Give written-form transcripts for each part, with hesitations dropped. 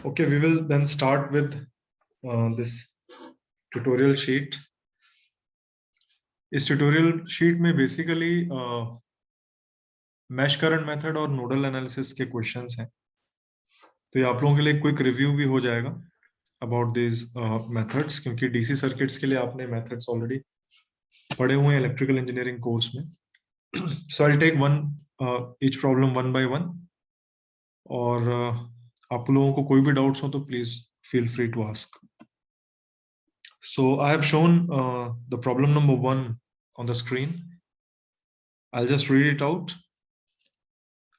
Okay, we will then start with this tutorial sheet. इस tutorial sheet में basically mesh current method और nodal analysis के questions हैं. तो ये आप लोगों के लिए क्विक रिव्यू भी हो जाएगा about these methods, क्योंकि DC circuits के लिए आपने methods already पढ़े हुए हैं इलेक्ट्रिकल इंजीनियरिंग कोर्स में. So I'll take each problem one by one. और आप लोगों को कोई भी डाउट्स हो तो please feel free to ask. So I have shown the problem number 1 on the screen. I'll just read it out.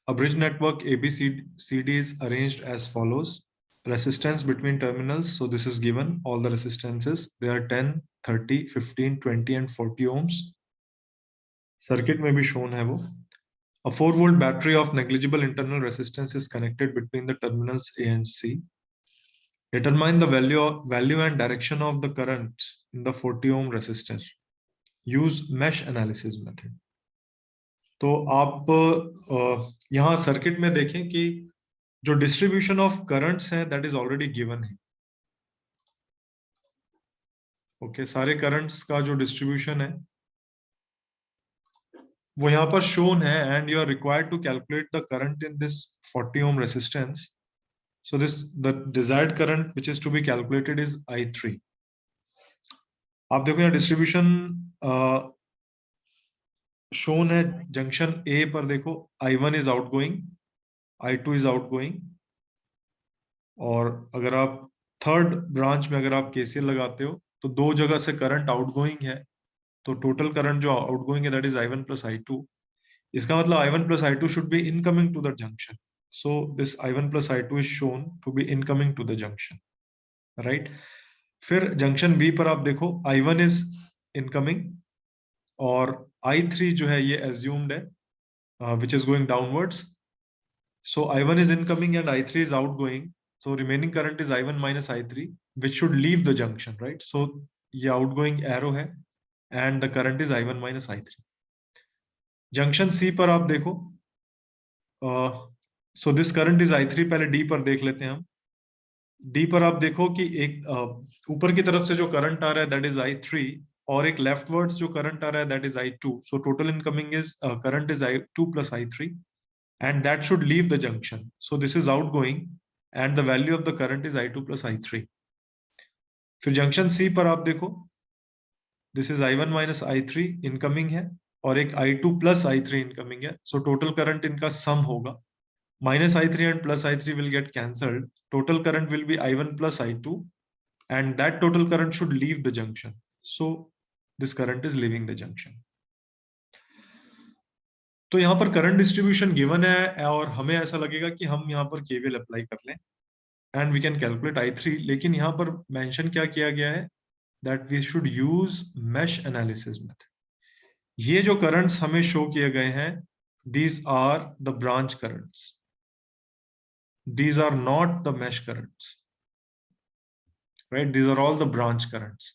A bridge network ABCD is arranged as follows. Resistance between terminals. So this is given, all the resistances. They are 10, 30, 15, 20 and 40 ohms. Circuit may be shown hai wo. A 4-volt battery of negligible internal resistance is connected between the terminals A and C. Determine the value and direction of the current in the 40 ohm resistor. Use mesh analysis method. तो आप यहाँ circuit में देखें कि जो distribution of currents है that is already given है. Okay, सारे करंट्स का जो डिस्ट्रीब्यूशन है वो यहाँ पर शोन है and you are required to calculate the current in this 40 ohm resistance. So the desired current which is to be calculated is I3. आप देखो यहाँ डिस्ट्रीब्यूशन शोन है. जंक्शन ए पर देखो I1 is outgoing, I2 is outgoing. और अगर आप third branch में अगर आप केसीएल लगाते हो तो दो जगह से करंट आउटगोइंग है, तो टोटल करंट जो आउटगोइंग है that is I1 plus I2. इसका मतलब I1 plus I2 should be incoming to the junction. So this I1 plus I2 is shown to be incoming to the junction, right. फिर junction B पर आप देखो I1 is incoming और I3 जो है ये एज्यूम्ड है which is going downwards. So I1 is incoming and I3 is outgoing. So remaining current is I1 minus I3, which should leave the junction, right? So ये outgoing arrow है and the current is I1 minus I3. Junction C पर आप देखो, so this current is I3. पहले D पर देख लेते हैं हम. D पर आप देखो कि एक ऊपर की तरफ से जो करंट आ रहा है that is I3 और एक leftwards जो करंट आ रहा है that is I2. So total incoming is current is I2 plus I3. And that should leave the junction. So this is outgoing and the value of the current is I2 plus I3. फिर junction C पर आप देखो, this is I1 minus I3 incoming है और एक I2 plus I3 incoming है. So total current इनका sum होगा. Minus I3 and plus I3 will get cancelled. Total current will be I1 plus I2 and that total current should leave the junction. So this current is leaving the junction. तो यहाँ पर current distribution given है और हमें ऐसा लगेगा कि हम यहाँ पर केवीएल अप्लाई कर लें and we can calculate I3. लेकिन यहाँ पर मेंशन क्या किया गया है that we should use mesh analysis method. ये जो करंट्स हमें शो किए गए हैं these are the branch currents, these are not the mesh currents, right. These are all the branch currents.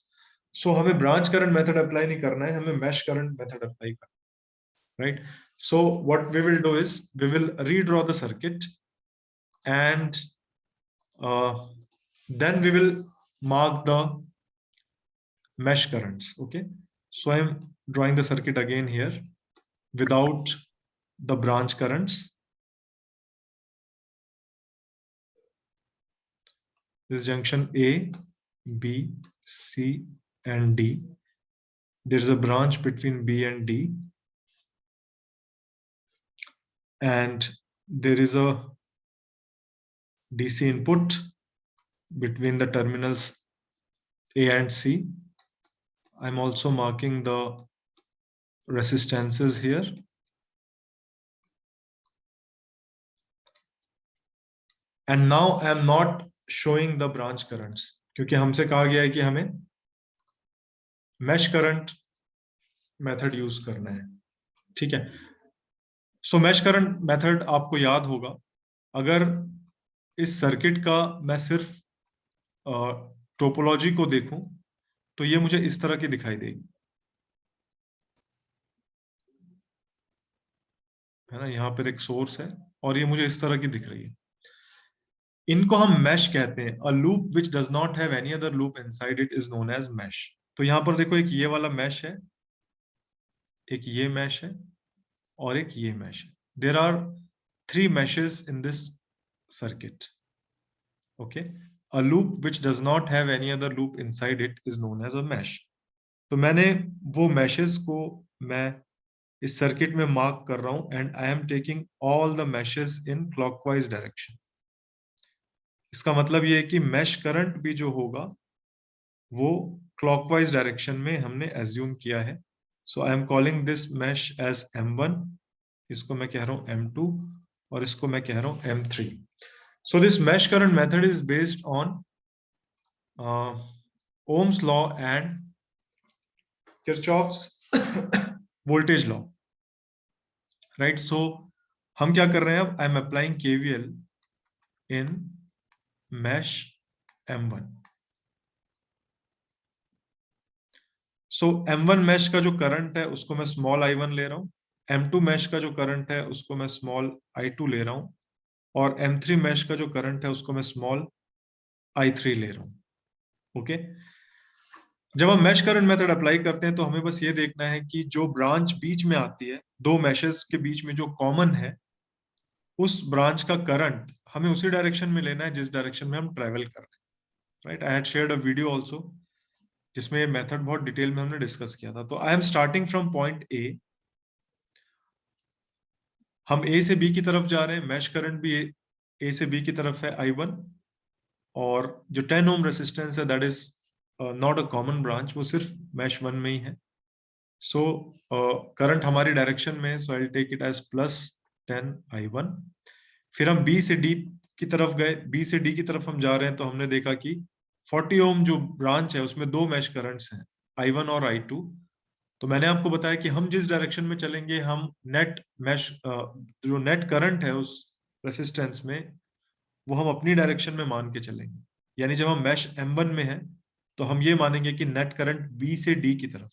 So हमें ब्रांच करंट मेथड अप्लाई नहीं करना है, हमें मेश करंट मेथड अप्लाई करना है, right? So what we will do is we will redraw the circuit and then we will mark the mesh currents. Okay, so I am drawing the circuit again here without the branch currents. This junction A, B, C and D. There is a branch between B and D and there is a DC input between the terminals A and C. I'm also marking the resistances here. And now I am not showing the branch currents क्योंकि हमसे कहा गया है कि हमें mesh current method use करना है. ठीक है. So mesh current method आपको याद होगा, अगर इस सर्किट का मैं सिर्फ टोपोलॉजी को देखूं तो ये मुझे इस तरह की दिखाई देगी, है ना. यहाँ पर एक सोर्स है और ये मुझे इस तरह की दिख रही है. इनको हम मैश कहते हैं। A loop which does not have any other loop inside it is known as mesh. तो यहां पर देखो, एक ये वाला मैश है, एक ये मैश है, और एक ये मैश है। There are 3 meshes in this circuit. Okay, a loop which does not have any other loop inside it is known as a mesh. तो मैंने वो meshes को मैं इस सर्किट में मार्क कर रहा हूं, and I am taking all the meshes in clockwise direction. इसका मतलब ये है कि मैश करंट भी जो होगा वो क्लॉकवाइज डायरेक्शन में हमने एज्यूम किया है। So I am calling this mesh as M1, इसको मैं कह रहा हूं M2, और इसको मैं कह रहा हूं M3। So this mesh current method is based on Ohm's law and Kirchhoff's voltage law, right? So हम क्या कर रहे हैं अब? I am applying KVL in mesh M1. So M1 mesh का जो करंट है उसको मैं स्मॉल I1 ले रहा हूँ, M2 mesh का जो करंट है उसको मैं स्मॉल I2 ले रहा हूँ, और M3 mesh का जो करंट है उसको मैं स्मॉल I3 ले रहा हूँ। ओके, जब हम मैश करंट मेथड अप्लाई करते हैं तो हमें बस ये देखना है कि जो ब्रांच बीच में आती है, दो मैशेस के बीच में जो कॉमन है, उस ब्रांच का करंट हमें उसी डायरेक्शन में लेना है जिस डायरेक्शन में हम ट्रेवल कर रहे हैं। Right, I had shared a video also जिसमें ये मेथड बहुत डिटेल में हमने डिस्कस किया था। तो आई am starting from point A, हम ए से बी की तरफ जा रहे हैं, मैश करंट भी ए से बी की तरफ है I1, और जो 10 ओम रेसिस्टेंस है that is not a common branch, वो सिर्फ मैश 1 में ही है। सो करंट हमारी डायरेक्शन में, so I take it as +10 I1। फिर हम बी से डी की तरफ गए, बी से डी की तरफ हम जा रहे हैं, तो हमने देखा कि 40 ओम जो ब्रांच है उसमें दो मैश करंट्स हैं, I1 और I2। तो मैंने आपको बताया कि हम जिस डायरेक्शन में चलेंगे, हम नेट मैश जो नेट करंट है उस रेसिस्टेंस में, वो हम अपनी डायरेक्शन में मान के चलेंगे। यानी जब हम मैश M1 में है तो हम ये मानेंगे कि नेट करंट बी से डी की तरफ,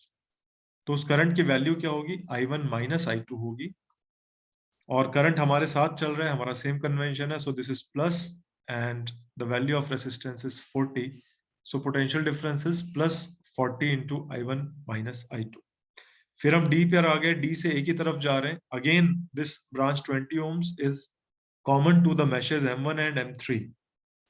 तो उस करंट की वैल्यू क्या होगी? I1 माइनस I2 होगी। और करंट हमारे साथ चल रहा है, हमारा सेम कन्वेंशन है, so this is plus, and the value of resistance is 40, so potential difference is +40 into I1 minus I2। फिर हम डी पर आ गए, डी से ए की तरफ जा रहे हैं। Again this branch 20 ohms is common to the meshes M1 and M3,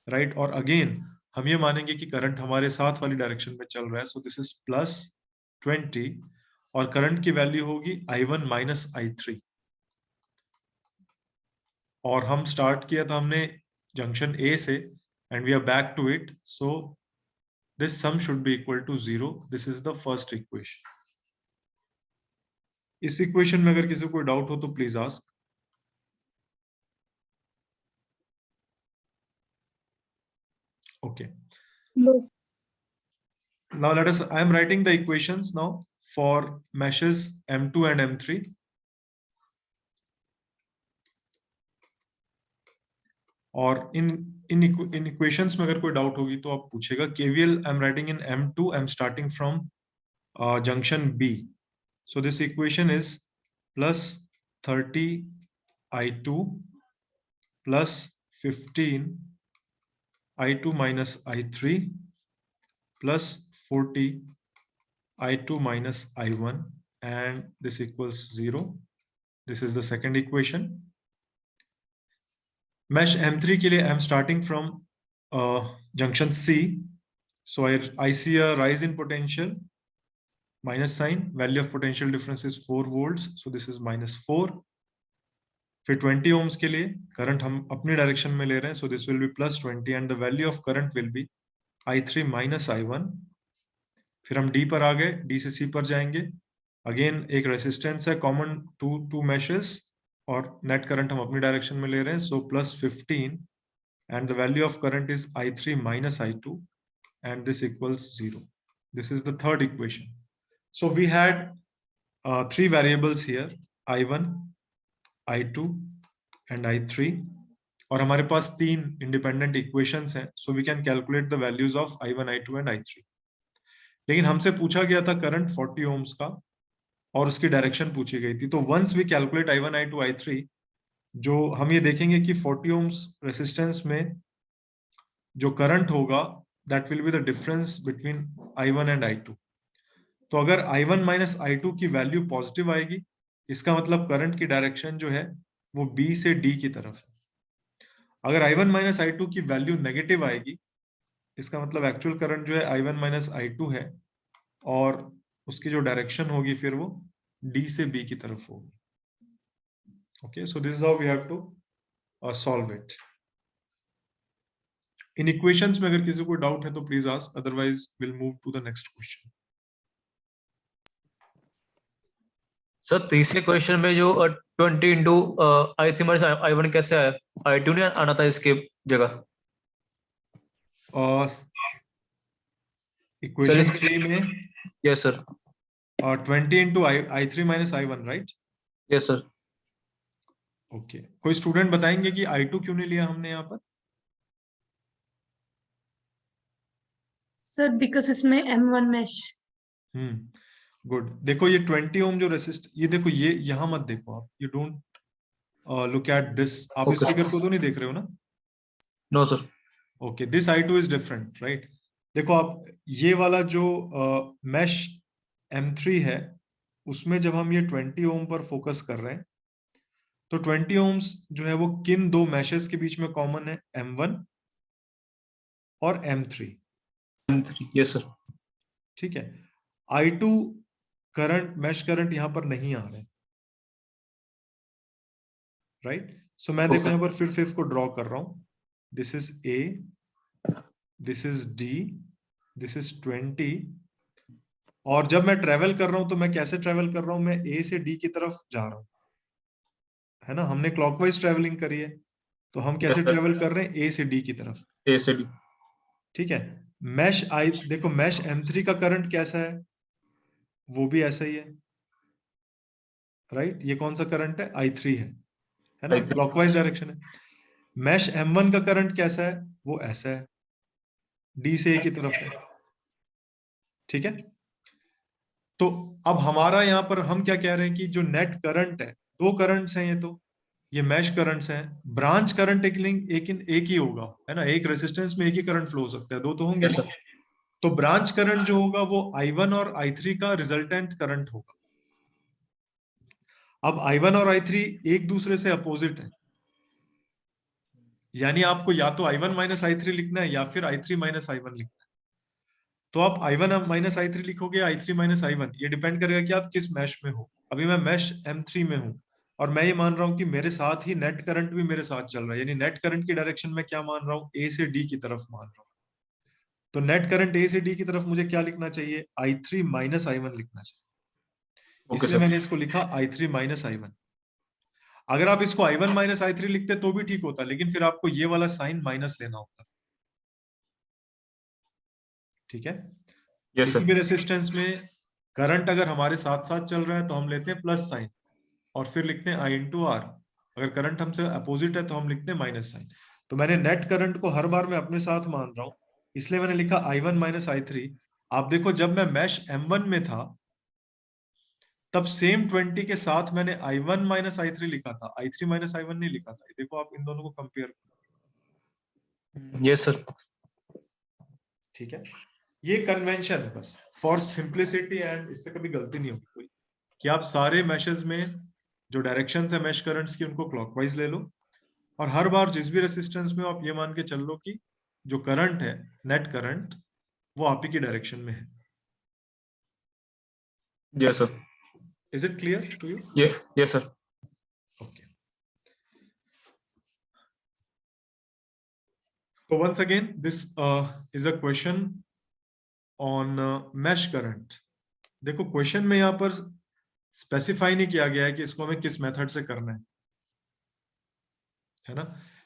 right. और अगेन हम ये मानेंगे कि करंट हमारे साथ वाली डायरेक्शन में चल रहा है, सो दिस इज +20, और करंट की वैल्यू होगी I1 माइनस I3। और हम स्टार्ट किया था हमने जंक्शन ए से, and we are back to it, so this sum should be equal to 0। This is the first equation. इस इक्वेशन में अगर किसी को डाउट हो तो please ask. Okay, now let us, I am writing the equations now for meshes M2 and M3. और इन equations में अगर कोई डाउट होगी तो आप पूछेगा। KVL I am writing in M2, I am starting from junction B. So this equation is +30 I2 +15 I2 minus I3 +40 I2 minus I1, and this equals 0. This is the second equation. Mesh M3 के लिए I am starting from junction C. So I see a rise in potential, minus sign, value of potential difference is 4 volts, so this is -4. फिर 20 ohms के लिए current हम अपनी direction में ले रहे हैं, so this will be +20, and the value of current will be I3 minus I1. फिर हम D पर आ गए, D से C पर जाएंगे। अगेन एक रेसिस्टेंस है कॉमन टू मैशेस, और नेट करंट हम अपनी डायरेक्शन में ले रहे हैं, सो +15, and the value of current is I3 minus I2, and this equals 0. This is the third equation. So we had 3 variables here, I1, I2 and I3, और हमारे पास 3 independent equations हैं, so we can calculate the values of I1, I2 and I3। लेकिन हमसे पूछा गया था current 40 ohms का, और उसकी डायरेक्शन पूछी गई थी। तो once we calculate I1, I2, I3, जो हम ये देखेंगे कि 40 ohms रेसिस्टेंस में जो करंट होगा that will be the difference between I1 and I2। तो अगर I1 माइनस I2 की वैल्यू पॉजिटिव आएगी, इसका मतलब करंट की डायरेक्शन जो है वो B से D की तरफ है। अगर I1 माइनस I2 की वैल्यू नेगेटिव आएगी, इसका मतलब एक्चुअल करंट जो है I1 माइनस I2 है, और उसकी जो डायरेक्शन होगी फिर वो D से B की तरफ होगी। Okay, so this is how we have to solve it. इन इक्वेशंस में अगर किसी को डाउट है तो please ask, otherwise will move to the next question. Sir तीसरे क्वेश्चन में जो 20 इंटू I3 माइनस I1 कैसे आया? I2 नहीं आना था इसके जगह। इक्वेशन 3 में yes sir. 20 into I3 minus I1, right? Yes sir. Okay, कोई स्टूडेंट बताएंगे कि I2 क्यों नहीं लिया हमने यहाँ पर? सर बिकॉज इसमें M1 मैश। गुड। देखो ये 20 ओम जो रेसिस्ट, ये देखो, ये यहाँ मत देखो आप, you don't look at this. आप इस Okay. फिगर को तो नहीं देख रहे हो ना? No sir. Okay, this I2 is different, right? देखो आप, ये वाला जो मैश M3 है, उसमें जब हम ये 20 ओम पर फोकस कर रहे हैं, तो 20 ओम्स जो है वो किन दो मैशेस के बीच में कॉमन है? M1 और M3। Yes sir. ठीक है, I2 करंट, मैश करंट यहां पर नहीं आ रहे, राइट? सो मैं देखो यहाँ पर फिर से इसको ड्रॉ कर रहा हूं। This is A, this is D, this is 20। और जब मैं ट्रेवल कर रहा हूं तो मैं कैसे ट्रेवल कर रहा हूं? मैं A से D की तरफ जा रहा हूं, है ना? हमने क्लॉकवाइज ट्रेवलिंग करी है, तो हम कैसे ट्रेवल कर रहे हैं? A से D की तरफ। A से D। ठीक है, मैश देखो मैश M3 का करंट कैसा है? वो भी ऐसा ही है, राइट? ये कौन सा करंट है? I3 है ना? I3। क्लॉकवाइज डायरेक्शन है। मैश M1 का करंट कैसा है? वो ऐसा है, D से A की तरफ है। ठीक है, तो अब हमारा यहाँ पर हम क्या कह रहे हैं कि जो नेट करंट है, दो करंट्स हैं ये, तो ये मैश करंट्स हैं। ब्रांच करंट एक ही होगा, है ना? एक रेजिस्टेंस में एक ही करंट फ्लो हो सकता है, दो तो होंगे Yes, नहीं। sir. तो ब्रांच करंट जो होगा वो I1 और I3 का रिजल्टेंट करंट होगा। अब I1 और I3 एक दूसरे से अपोजिट है, यानी आपको या तो I1 माइनस I3 लिखना है या फिर I3 माइनस I1 लिखना है। तो आप I1 माइनस I3 लिखोगे, I3 माइनस I1, ये डिपेंड करेगा कि आप किस मैश में हो। अभी मैं मैश M3 में हूं, और मैं ये मान रहा हूं कि मेरे साथ ही नेट करंट भी मेरे साथ चल रहा है, यानी नेट करंट की डायरेक्शन में क्या मान रहा हूं? A से D की तरफ मान रहा हूं। तो नेट करंट A से D की तरफ मुझे क्या लिखना चाहिए? I3 माइनस I1 लिखना चाहिए। Okay, इसलिए sir. मैंने इसको लिखा I3 माइनस I1। अगर आप इसको I1 माइनस I3 लिखते तो भी ठीक होता, लेकिन फिर आपको ये वाला साइन माइनस लेना होता। ठीक है, Yes, किसी sir. भी रेसिस्टेंस में करंट अगर हमारे साथ साथ चल रहा है तो हम लेते हैं प्लस साइन, और फिर लिखते हैं I इंटू आर। अगर करंट हमसे अपोजिट है तो हम लिखते हैं माइनस साइन। तो मैंने नेट करंट को हर बार मैं अपने साथ मान रहा हूं, इसलिए मैंने लिखा I1 माइनस I3। आप देखो, जब मैं मैश M1 में था तब सेम 20 के साथ मैंने I1 माइनस I3 लिखा था, I3 माइनस I1 नहीं लिखा था। देखो आप इन दोनों को कंपेयर। Yes, sir. ठीक है, ये कन्वेंशन है बस फॉर सिंप्लिसिटी, एंड इससे कभी गलती नहीं होगी कोई, कि आप सारे मैशेस में जो डायरेक्शंस है मैश करंट्स की उनको क्लॉकवाइज ले लो, और हर बार जिस भी रेसिस्टेंस में आप ये मान के चल लो कि जो करंट है, नेट करंट, वो आप ही की डायरेक्शन में है। Yes, sir. Is it clear to you? Yeah. Yes, sir. Okay, so once again this is a question on mesh current। देखो क्वेश्चन में यहाँ पर स्पेसिफाई नहीं किया गया है कि इसको हमें किस मेथड से करना है ना?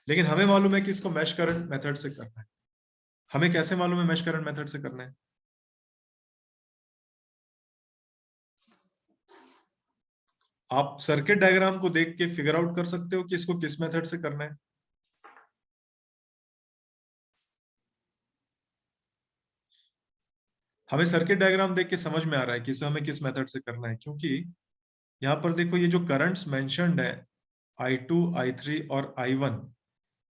लेकिन हमें मालूम है कि इसको मैश करंट मेथड से करना है। हमें कैसे मालूम है मैश करंट मेथड से करना है? आप सर्किट डायग्राम को देख के फिगर आउट कर सकते हो कि इसको किस मेथड से करना है। हमें सर्किट डायग्राम देख के समझ में आ रहा है कि इसे हमें किस मेथड से करना है, क्योंकि यहाँ पर देखो ये जो करंट्स मेंशन्ड है I2, I3 और I1,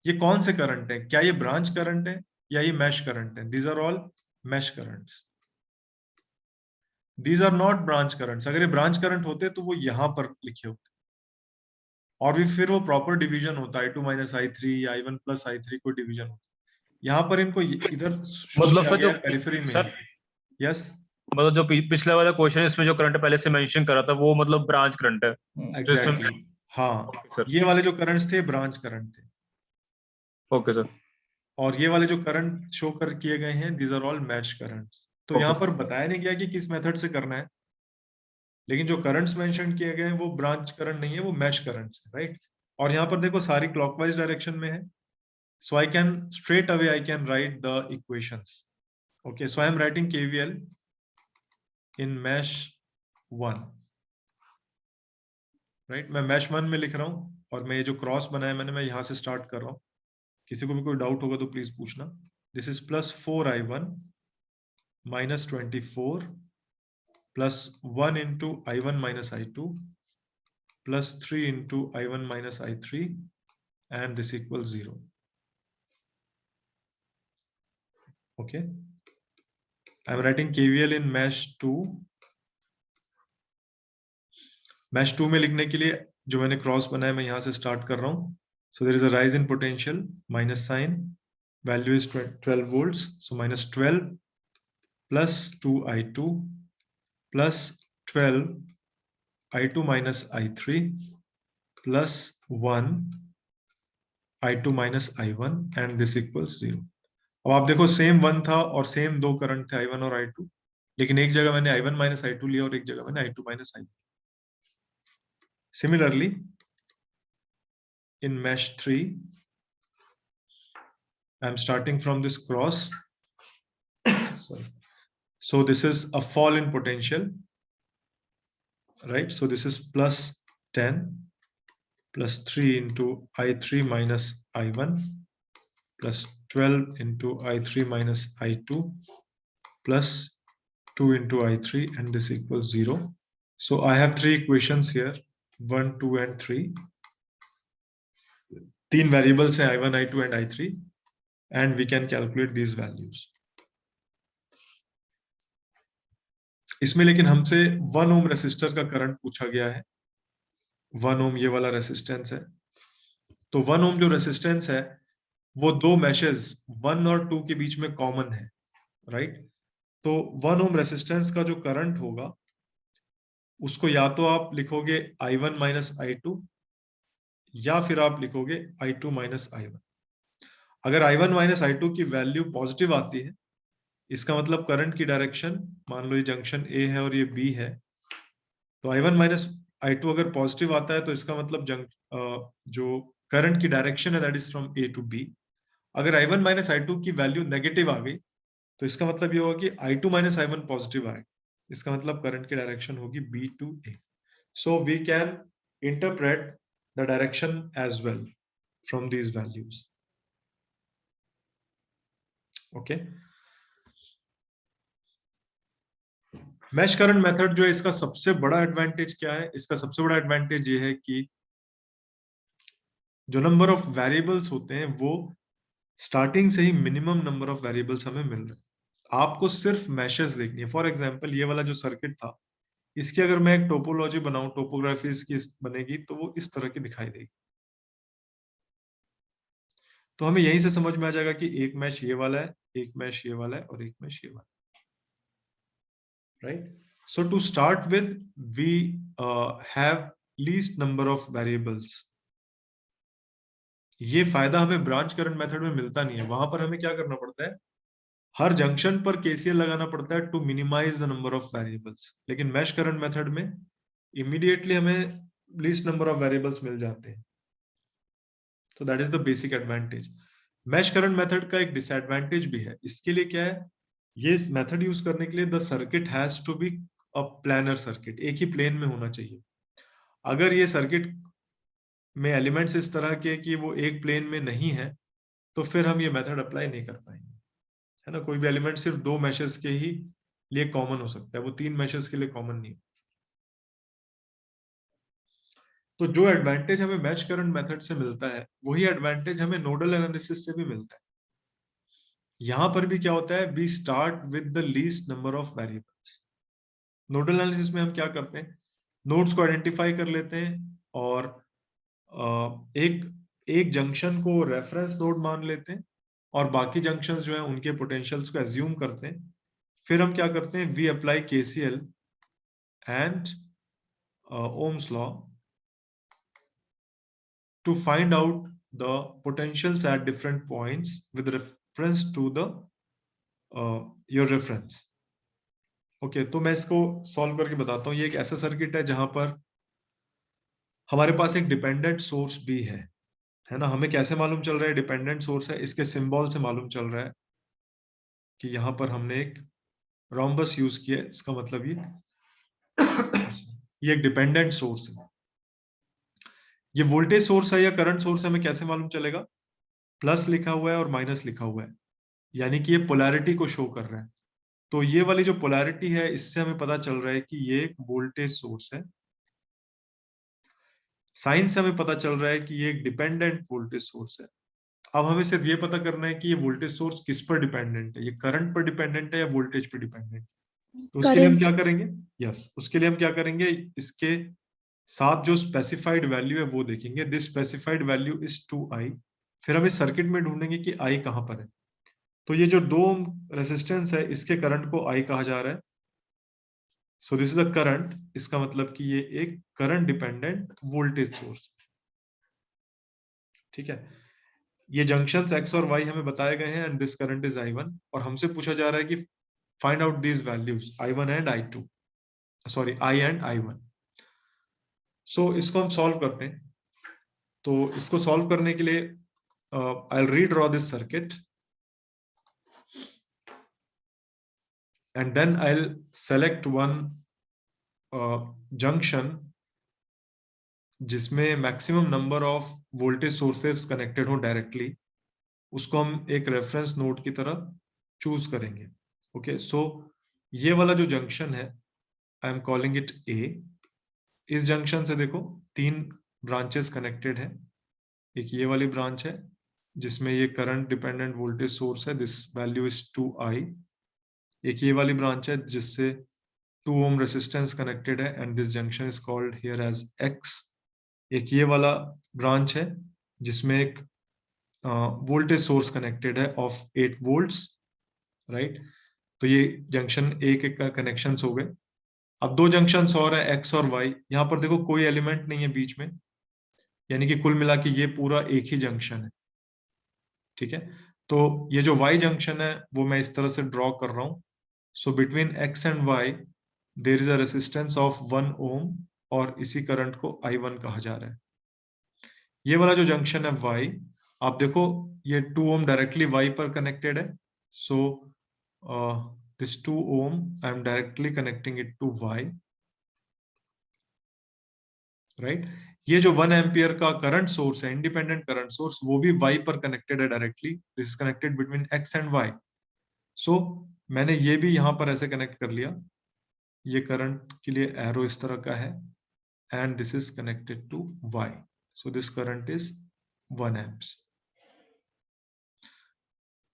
ये कौन से करंट है? क्या ये ब्रांच करंट है या ये मैश करंट है, these are all mesh currents. These are not branch currents. अगर ये ब्रांच करंट होते तो वो यहां पर लिखे होते, और भी फिर वो प्रॉपर डिवीजन होता है, I2 माइनस I3 या I1 प्लस I3 को डिवीजन होता है। यहाँ पर इनको इधर शो मतलब किया सर गया जो है पेरिफेरी में। सर यस मतलब जो पिछले वाला क्वेश्चन इसमें जो करंट पहले से मेंशन करा था वो मतलब ब्रांच करंट है जो इसमें। एग्जैक्टली, हाँ ओके सर, ये वाले जो करंट्स थे ब्रांच करंट थे, ओके सर, और ये वाले जो करंट शो कर किए गए हैं these are all mesh currents. तो ओके यहाँ सर। पर बताया नहीं गया कि किस मेथड से करना है, लेकिन जो करंट्स मेंशन किए गए हैं वो ब्रांच करंट नहीं है, वो मैश करंट्स है, राइट। और यहाँ पर देखो सारी क्लॉकवाइज डायरेक्शन में है, so I can straight away I can write the equations. Okay, so I am writing KVL in mesh 1, right? मैं mesh 1 में लिख रहा हूँ, और मैं ये जो क्रॉस बनाया मैंने, मैं यहाँ से स्टार्ट कर रहा हूँ। किसी को भी कोई डाउट होगा तो प्लीज पूछना। This is plus 4I1 minus 24 plus 1 into I1 minus I2 plus 3 into I1 minus I3 and this equal 0. Okay, I am writing KVL in mesh 2. Mesh 2 में लिखने के लिए जो मैंने क्रॉस बनाया मैं यहां से स्टार्ट कर रहा हूं। So there is a rise in potential, minus sign, value is 12 volts, so minus 12 plus 2I2 plus 12 I2 minus I3 plus 1 I2 minus I1 and this equals 0. अब आप देखो सेम 1 था और सेम दो करंट थे I1 और I2, लेकिन एक जगह मैंने I1 माइनस I2 लिया और एक जगह मैंने I2 minus I1. Similarly, in mesh 3, I'm starting from this cross. Sorry. So this is a fall in potential, right? So this is plus 10 plus 3 into I3 minus I1 plus 12 into I3 minus I2 plus 2 into I3, and this equals 0. So I have three equations here, 1, 2 and 3. तीन variables हैं I1, I2 and I3, and we can calculate these values. इसमें लेकिन हमसे 1 ohm resistor का current पूछा गया है। 1 ओम ये वाला रेसिस्टेंस है, तो 1 ओम जो रेसिस्टेंस है वो दो मैशेस 1 और 2 के बीच में कॉमन है, राइट। तो 1 ओम रेसिस्टेंस का जो करंट होगा उसको या तो आप लिखोगे I1 माइनस I2 या फिर आप लिखोगे I2 माइनस I1। अगर I1 माइनस I2 की वैल्यू पॉजिटिव आती है, इसका मतलब करंट की डायरेक्शन, मान लो ये जंक्शन A है और ये B है, तो I1 माइनस I2 अगर पॉजिटिव आता है तो इसका मतलब जो करंट की डायरेक्शन है that is from A to B। अगर I1 माइनस I2 की वैल्यू नेगेटिव आ गई तो इसका मतलब ये होगा कि I2 माइनस I1 पॉजिटिव आएगा, इसका मतलब करंट की डायरेक्शन होगी B to A। So we can interpret the direction as well from these values. Okay, mesh current method जो है इसका सबसे बड़ा एडवांटेज क्या है? इसका सबसे बड़ा एडवांटेज ये है कि जो नंबर ऑफ वेरिएबल्स होते हैं वो स्टार्टिंग से ही मिनिमम नंबर ऑफ वेरिएबल्स हमें मिल रहे हैं। आपको सिर्फ मैशेस देखनी है। फॉर एग्जांपल ये वाला जो सर्किट था, इसकी अगर मैं एक टोपोलॉजी बनाऊं, टोपोग्राफी इसकी बनेगी तो वो इस तरह की दिखाई देगी। तो हमें यहीं से समझ में आ जाएगा कि एक मैश ये वाला है, एक मैश ये वाला है और एक मैश ये वाला है, right. So to start with, we have least number of variables. ये फायदा हमें ब्रांच करंट मेथड में मिलता नहीं है। वहां पर हमें क्या करना पड़ता है, हर जंक्शन पर केसीएल लगाना पड़ता है to minimize the number of variables. लेकिन मैश करंट मेथड में इमीडिएटली हमें लीस्ट नंबर ऑफ वेरिएबल्स मिल जाते हैं। तो that is the basic advantage. Mesh current method का एक डिसएडवांटेज भी है। इसके लिए क्या है, ये मेथड यूज करने के लिए the circuit has to be a planar circuit, एक ही प्लेन में होना चाहिए। अगर ये सर्किट में एलिमेंट्स इस तरह के कि वो एक प्लेन में नहीं है तो फिर हम ये मेथड अप्लाई नहीं कर पाएंगे, है ना। कोई भी एलिमेंट सिर्फ दो मैशेस के ही लिए कॉमन हो सकता है, वो तीन मैशेस के लिए कॉमन नहीं। तो जो एडवांटेज हमें मैश करंट मेथड से मिलता है वही एडवांटेज हमें नोडल एनालिसिस से भी मिलता है। यहां पर भी क्या होता है, we start with the least number of variables. Nodal analysis में हम क्या करते हैं, नोड्स को आइडेंटिफाई कर लेते हैं और एक जंक्शन को रेफरेंस नोड मान लेते हैं और बाकी जंक्शंस जो है उनके पोटेंशियल्स को एज्यूम करते हैं। फिर हम क्या करते हैं, we apply KCL and Ohm's law to find out the potentials at different points with reference to the your reference. Okay तो मैं इसको सॉल्व करके बताता हूँ। ये एक ऐसा सर्किट है जहां पर हमारे पास एक डिपेंडेंट सोर्स भी है ना। हमें कैसे मालूम चल रहा है डिपेंडेंट सोर्स है, इसके सिंबल से मालूम चल रहा है कि यहाँ पर हमने एक रोम्बस यूज किया है, इसका मतलब ये एक डिपेंडेंट सोर्स है। ये वोल्टेज सोर्स है या करंट सोर्स है, हमें कैसे मालूम चलेगा, प्लस लिखा हुआ है और माइनस लिखा हुआ है, यानी कि ये पोलैरिटी को शो कर रहा है। तो ये वाली जो पोलैरिटी है इससे हमें पता चल रहा है कि ये एक वोल्टेज सोर्स है। साइन से हमें पता चल रहा है कि ये एक डिपेंडेंट वोल्टेज सोर्स है। अब हमें सिर्फ ये पता करना है कि ये वोल्टेज सोर्स किस पर डिपेंडेंट है, ये करंट पर डिपेंडेंट है या वोल्टेज पर डिपेंडेंट है। तो उसके लिए हम क्या करेंगे, उसके लिए हम क्या करेंगे, इसके साथ जो स्पेसिफाइड वैल्यू है वो देखेंगे। This specified value is 2i। फिर हम इस सर्किट में ढूंढेंगे कि i कहां पर है। तो ये जो 2 रेजिस्टेंस है इसके करंट को i कहा जा रहा है। So this is a current, इसका मतलब कि ये एक करंट डिपेंडेंट वोल्टेज सोर्स, ठीक है। ये जंक्शंस x और y हमें बताए गए हैं and this current is i1 और हमसे पूछा जा रहा है कि find out these values i1 and i2, sorry i and i1। सो इसको हम सॉल्व करते हैं। तो इसको सॉल्व करने के लिए I will redraw this circuit and then I'll select one junction जिसमें maximum number of voltage sources connected हो डायरेक्टली, उसको हम एक रेफरेंस नोड की तरह चूज करेंगे। ओके सो ये वाला जो जंक्शन है आई एम कॉलिंग इट ए। इस जंक्शन से देखो 3 ब्रांचेस कनेक्टेड है। एक ये वाली ब्रांच है जिसमें ये करंट डिपेंडेंट वोल्टेज सोर्स है, दिस वैल्यू इज 2i। एक ये वाली ब्रांच है जिससे 2 ohm रेसिस्टेंस कनेक्टेड है and this junction is called here as x। एक ये वाला ब्रांच है जिसमें एक वोल्टेज सोर्स कनेक्टेड है ऑफ 8 वोल्ट्स, राइट। तो ये जंक्शन एक का कनेक्शन हो गए। अब 2 जंक्शन और है x और y। यहाँ पर देखो कोई एलिमेंट नहीं है बीच में, यानी कि कुल मिला के ये पूरा एक ही जंक्शन है, ठीक है। तो ये जो y जंक्शन है वो मैं इस तरह से ड्रॉ कर रहा हूं। So between x and y there is a resistance of 1 ohm और इसी करंट को i1 कहा जा रहा है। ये वाला जो जंक्शन है y, आप देखो ये 2 ohm डायरेक्टली y पर कनेक्टेड है। So this 2 ohm I am directly connecting it to y, right. ये जो 1 एम्पियर का करंट सोर्स है, इंडिपेंडेंट करंट सोर्स, वो भी y पर कनेक्टेड है directly. This is connected between x and y। सो मैंने ये भी यहां पर ऐसे कनेक्ट कर लिया। ये करंट के लिए एरो इस तरह का है and this is connected to y. So this current is 1 amps.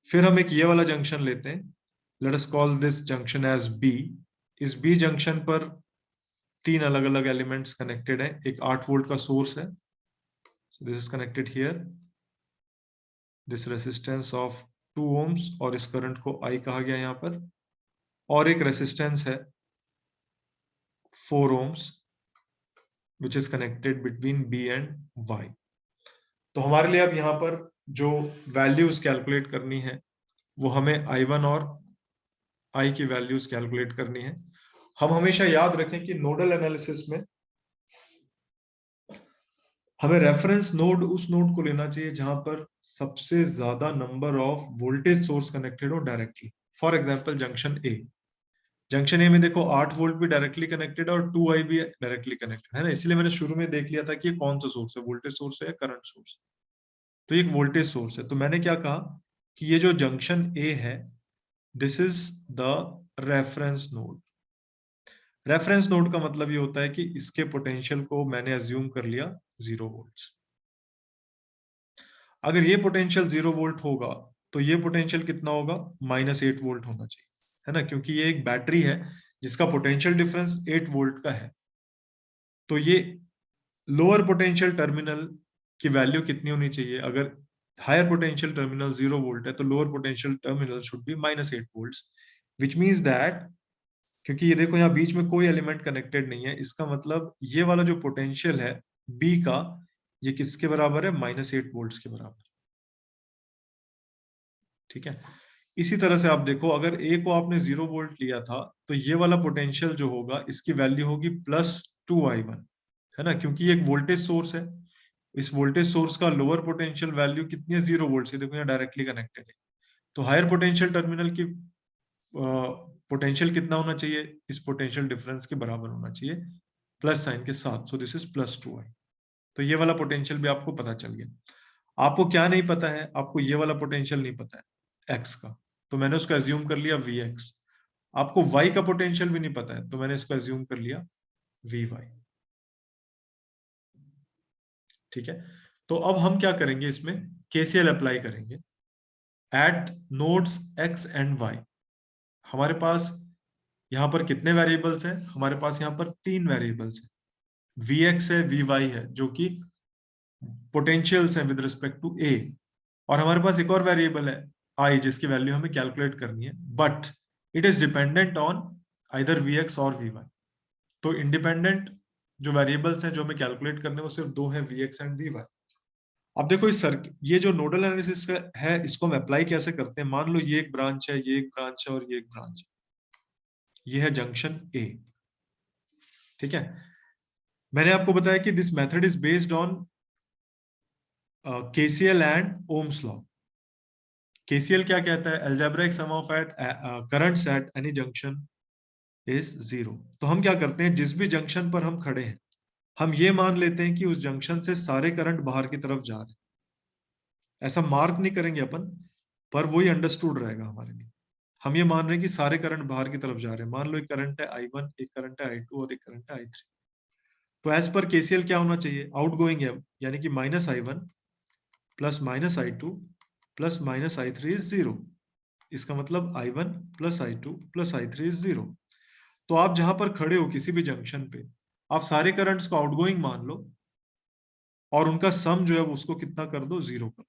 फिर हम एक ये वाला जंक्शन लेते हैं, let us call this junction as B। इस B जंक्शन पर 3 अलग अलग एलिमेंट्स कनेक्टेड हैं। एक 8 वोल्ट का सोर्स है, so this is connected here, this resistance of 2 ohms और इस करंट को I कहा गया यहाँ पर, और एक रेसिस्टेंस है 4 ohms which is connected between B and Y। तो हमारे लिए अब यहाँ पर जो वैल्यूज कैलकुलेट करनी है वो हमें I1 और I की वैल्यूज कैलकुलेट करनी है। हम हमेशा याद रखें कि नोडल एनालिसिस में हमें रेफरेंस नोड उस नोड को लेना चाहिए जहां पर सबसे ज्यादा number of voltage source connected हो directly. For example junction A, junction A में देखो 8 वोल्ट भी डायरेक्टली कनेक्टेड है और 2i भी डायरेक्टली कनेक्टेड है ना। इसलिए मैंने शुरू में देख लिया था कि ये कौन सा सोर्स है, वोल्टेज सोर्स है या करंट सोर्स। तो एक वोल्टेज सोर्स है। तो मैंने क्या कहा कि ये जो जंक्शन ए है this is the reference node. Reference node का मतलब ये होता है कि इसके पोटेंशियल को मैंने अज्यूम कर लिया 0 वोल्ट। अगर ये पोटेंशियल 0 वोल्ट होगा तो ये पोटेंशियल कितना होगा, -8 वोल्ट होना चाहिए, है ना, क्योंकि ये एक बैटरी है जिसका पोटेंशियल डिफरेंस 8 वोल्ट का है। तो ये लोअर पोटेंशियल टर्मिनल की वैल्यू कितनी होनी चाहिए, अगर हायर पोटेंशियल टर्मिनल 0 वोल्ट है तो lower potential terminal should be -8 volt, which means that, क्योंकि ये देखो यहाँ बीच में कोई एलिमेंट कनेक्टेड नहीं है, इसका मतलब ये वाला जो पोटेंशियल है बी का, ये किसके बराबर है, -8 वोल्ट के बराबर। ठीक है, इसी तरह से आप देखो, अगर ए को आपने 0 वोल्ट लिया था तो ये वाला पोटेंशियल जो होगा इसकी वैल्यू होगी +2i1, है ना, क्योंकि ये एक वोल्टेज सोर्स है। इस वोल्टेज सोर्स का लोअर पोटेंशियल वैल्यू कितनी है, 0 वोल्ट से, देखो यहाँ डायरेक्टली कनेक्टेड है। तो हायर पोटेंशियल टर्मिनल की पोटेंशियल कितना होना चाहिए, इस पोटेंशियल डिफरेंस के बराबर होना चाहिए, प्लस साइन के साथ, सो दिस इज +2i। तो ये वाला पोटेंशियल भी आपको पता चल गया। आपको क्या नहीं पता है, आपको ये वाला पोटेंशियल नहीं पता है x का, तो मैंने उसको एज्यूम कर लिया vx। आपको y का पोटेंशियल भी नहीं पता है, तो मैंने इसको एज्यूम कर लिया vy। ठीक है, तो अब हम क्या करेंगे, इसमें KCL अप्लाई करेंगे at nodes x and y। हमारे पास यहाँ पर कितने वेरिएबल्स हैं, हमारे पास यहाँ पर 3 वेरिएबल्स हैं, vx है, vy है, जो कि पोटेंशियल्स हैं विद रिस्पेक्ट टू a, और हमारे पास एक और वेरिएबल है i, जिसकी वैल्यू हमें कैलकुलेट करनी है, but it is dependent on either vx और vy। तो इंडिपेंडेंट जो वेरिएबल्स हैं जो हमें कैलकुलेट करने, वो सिर्फ 2 है, vx एंड vy। अब देखो इस सर्किट, ये जो नोडल एनालिसिस है, इसको हम अप्लाई कैसे करते हैं, मान लो ये एक ब्रांच है, ये एक ब्रांच है, और ये एक ब्रांच है, ये है जंक्शन ए। ठीक है, मैंने आपको बताया कि this method is based on KCL and Ohm's law. KCL क्या कहता है, algebraic sum of at currents at any junction is 0। तो हम क्या करते हैं, जिस भी जंक्शन पर हम खड़े हैं, हम ये मान लेते हैं कि उस जंक्शन से सारे करंट बाहर की तरफ जा रहे हैं। ऐसा मार्क नहीं करेंगे अपन, पर वही अंडरस्टूड रहेगा हमारे लिए। हम ये मान रहे हैं कि सारे करंट बाहर की तरफ जा रहे हैं। मान लो एक करंट है I1, एक करंट है I2 और एक करंट है I3। तो एज पर KCL क्या होना चाहिए, आउटगोइंग है, यानी कि -I1 plus -I2 plus -I3 is 0। इसका मतलब I1 plus I2 plus I3 is 0। तो आप जहां पर खड़े हो किसी भी जंक्शन पे, आप सारे करंट्स को आउटगोइंग मान लो, और उनका सम जो है उसको कितना कर दो, 0 कर।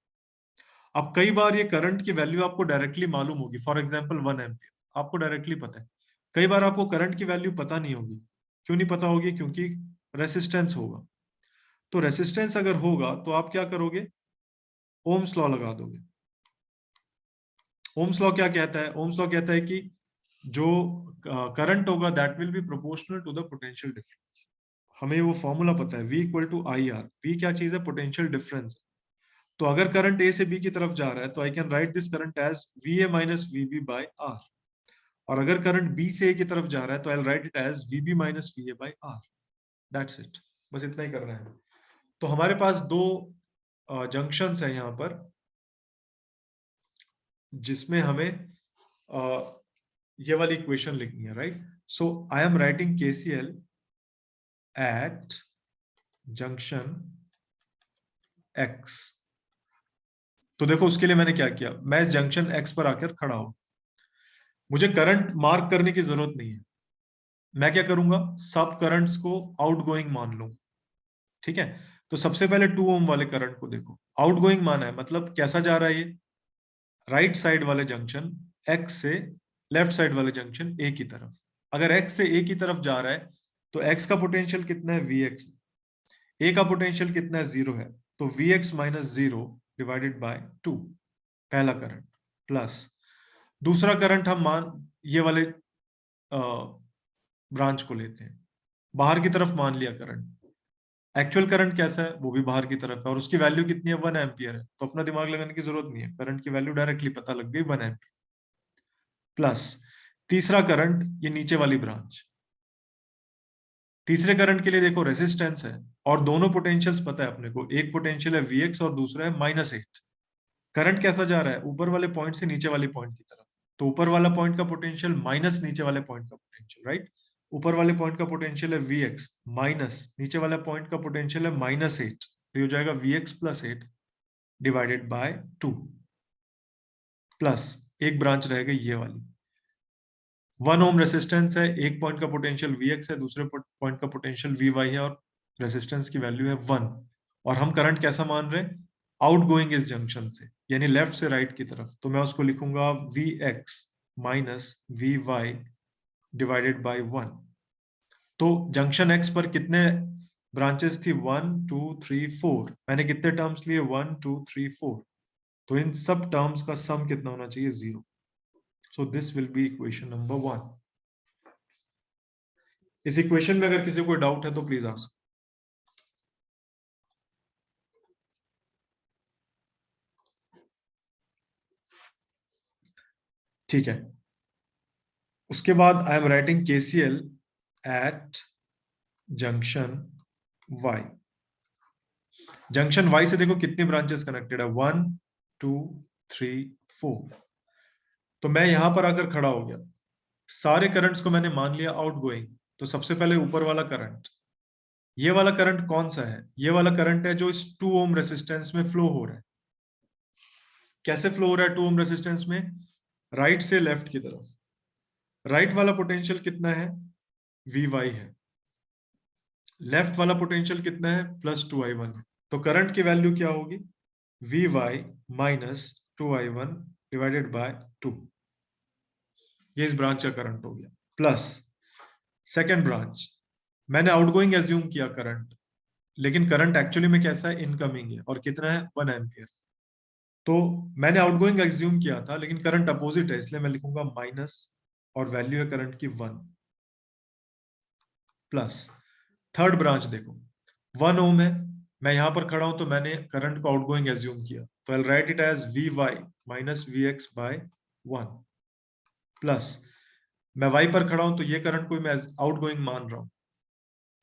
अब कई बार ये करंट की वैल्यू आपको डायरेक्टली मालूम होगी, फॉर एग्जांपल 1 एम्पियर आपको डायरेक्टली पता है। कई बार आपको करंट की वैल्यू पता नहीं होगी। क्यों नहीं पता होगी, क्योंकि रेसिस्टेंस होगा। तो रेसिस्टेंस अगर होगा तो आप क्या करोगे, ओम्स लॉ लगा दोगे। ओम्स लॉ क्या कहता है, ओम्स लॉ कहता है कि जो करंट होगा that will be proportional to the potential difference. हमें वो फॉर्मूला पता है, V equal to IR। V क्या चीज है, पोटेंशियल डिफरेंस। तो अगर करंट A से B की तरफ जा रहा है तो I can write this current as VA minus VB by R। और अगर करंट B से A की तरफ जा रहा है तो I write it as VB minus VA by R। That's it, बस इतना ही करना है। तो हमारे पास दो जंक्शंस हैं यहाँ पर, जिसमें हमें ये वाली इक्वेशन लिखनी है, right. So I am writing KCL at junction X। तो देखो उसके लिए मैंने क्या किया, मैं इस जंक्शन X पर आकर खड़ा हूं, मुझे करंट मार्क करने की जरूरत नहीं है। मैं क्या करूंगा, सब करंट्स को आउटगोइंग मान लूंगा। ठीक है, तो सबसे पहले 2 ओम वाले करंट को देखो, आउटगोइंग माना है, मतलब कैसा जा रहा है, ये राइट साइड वाले जंक्शन X से लेफ्ट साइड वाले जंक्शन A की तरफ। अगर X से A की तरफ जा रहा है तो X का पोटेंशियल कितना है, Vx। A का पोटेंशियल कितना है, 0 है, तो Vx माइनस 0 डिवाइडेड बाय 2, पहला करंट, प्लस दूसरा करंट हम मान ये वाले ब्रांच को लेते हैं, बाहर की तरफ मान लिया करंट। एक्चुअल करंट कैसा है, वो भी बाहर की तरफ है, और उसकी वैल्यू कितनी है, 1 एम्पियर है। तो अपना दिमाग लगाने की जरूरत नहीं है, करंट की वैल्यू डायरेक्टली पता लग गई, 1 एम्पियर। प्लस तीसरा करंट, ये नीचे वाली ब्रांच। तीसरे करंट के लिए देखो रेजिस्टेंस है, और दोनों पोटेंशियल्स पता है अपने को, एक पोटेंशियल है Vx और दूसरा है -8। करंट कैसा जा रहा है, ऊपर वाले पॉइंट से नीचे वाले पॉइंट की तरफ। तो ऊपर वाला पॉइंट का पोटेंशियल माइनस नीचे वाले पॉइंट का पोटेंशियल, राइट। ऊपर वाले पॉइंट का पोटेंशियल है Vx माइनस नीचे वाला पॉइंट का पोटेंशियल है -8, तो हो जाएगा Vx plus 8 divided by 2। Plus एक ब्रांच रहेगा ये वाली, 1 ओम रेसिस्टेंस है, एक पॉइंट का पोटेंशियल Vx है, दूसरे पॉइंट का पोटेंशियल Vy है और रेसिस्टेंस की वैल्यू है 1। और हम करंट कैसा मान रहे हैं, आउट गोइंग इस जंक्शन से, यानी लेफ्ट से राइट की तरफ। तो मैं उसको लिखूंगा Vx minus Vy divided by 1। तो जंक्शन X पर कितने ब्रांचेस थी, 1 2 3 4। मैंने कितने टर्म्स लिए, 1 2 3 4। तो इन सब टर्म्स का सम कितना होना चाहिए, 0। So this will be equation number 1। इस इक्वेशन में अगर किसी को कोई डाउट है तो प्लीज आस्क। ठीक है, उसके बाद I am writing KCL at junction Y। Junction Y से देखो कितनी ब्रांचेस कनेक्टेड है, 1 2 3 4। तो मैं यहां पर आकर खड़ा हो गया, सारे करंट्स को मैंने मान लिया आउटगोइंग। तो सबसे पहले ऊपर वाला करंट, ये वाला करंट कौन सा है, ये वाला करंट है जो इस 2 ओम रेसिस्टेंस में फ्लो हो रहा है। कैसे फ्लो हो रहा है 2 ओम रेसिस्टेंस में, राइट से लेफ्ट की तरफ। राइट वाला पोटेंशियल कितना है, Vy है, लेफ्ट वाला पोटेंशियल कितना है, +2i1 है। तो करंट की वैल्यू क्या होगी, Vy minus 2i1 divided by 2। ये इस ब्रांच का करंट हो गया। प्लस सेकेंड ब्रांच, मैंने आउटगोइंग एज्यूम किया करंट, लेकिन करंट एक्चुअली में कैसा है, इनकमिंग है, और कितना है, 1 एम्पियर। तो मैंने आउटगोइंग एज्यूम किया था, लेकिन करंट अपोजिट है, इसलिए मैं लिखूंगा माइनस, और वैल्यू है करंट की 1। प्लस थर्ड ब्रांच देखो, 1 ओम है, मैं यहां पर खड़ा हूं तो मैंने करंट को आउटगोइंग एज्यूम किया, तो I write it as Vy minus Vx by 1। Plus मैं Y पर खड़ा हूं तो ये करंट को मैं आउटगोइंग मान रहा हूं,